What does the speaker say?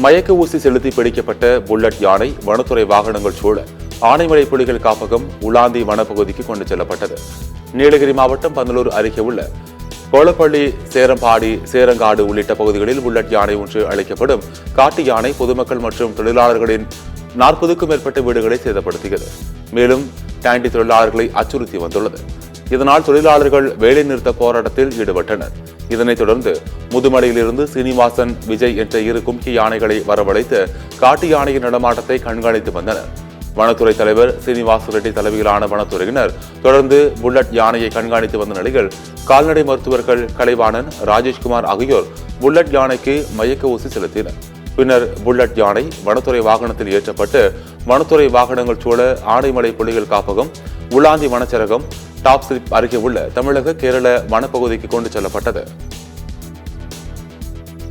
மயக்க ஊசி செலுத்தி பிடிக்கப்பட்ட புல்லட் யானை வனத்துறை வாகனங்கள் சூழ ஆனைமலை புலிகள் காப்பகம் உலாந்தி வனப்பகுதிக்கு கொண்டு செல்லப்பட்டது. நீலகிரி மாவட்டம் பந்தலூர் அருகே உள்ள கோலப்பள்ளி, சேரம்பாடி, சேரங்காடு உள்ளிட்ட பகுதிகளில் புல்லட் யானை ஒன்று அழைக்கப்படும் காட்டு யானை பொதுமக்கள் மற்றும் தொழிலாளர்களின் 40க்கும் மேற்பட்ட வீடுகளை சேதப்படுத்தியது. மேலும் டாண்டி தொழிலாளர்களை அச்சுறுத்தி வந்துள்ளது. இதனால் தொழிலாளர்கள் வேலைநிறுத்த போராட்டத்தில் ஈடுபட்டனர். இதனைத் தொடர்ந்து முதுமலையிலிருந்து சீனிவாசன், விஜய் என்ற 2 கும்கி யானைகளை வரவழைத்து காட்டு யானையின் நடமாட்டத்தை கண்காணித்து வந்தனர். வனத்துறை தலைவர் சீனிவாச ரெட்டி தலைமையிலான வனத்துறையினர் தொடர்ந்து புல்லட் யானையை கண்காணித்து வந்த நிலையில் கால்நடை மருத்துவர்கள் கலைவாணன், ராஜேஷ்குமார் ஆகியோர் புல்லட் யானைக்கு மயக்க ஊசி செலுத்தினர். பின்னர் புல்லட் யானை வனத்துறை வாகனத்தில் ஏற்றப்பட்டு வனத்துறை வாகனங்கள் சூழ ஆனைமலை புலிகள் காப்பகம், உலாந்தி வனச்சரகம், டாப் ஸ்லிப் அருகே உள்ள தமிழக, கேரள வனப்பகுதிக்கு கொண்டு செல்லப்பட்டது.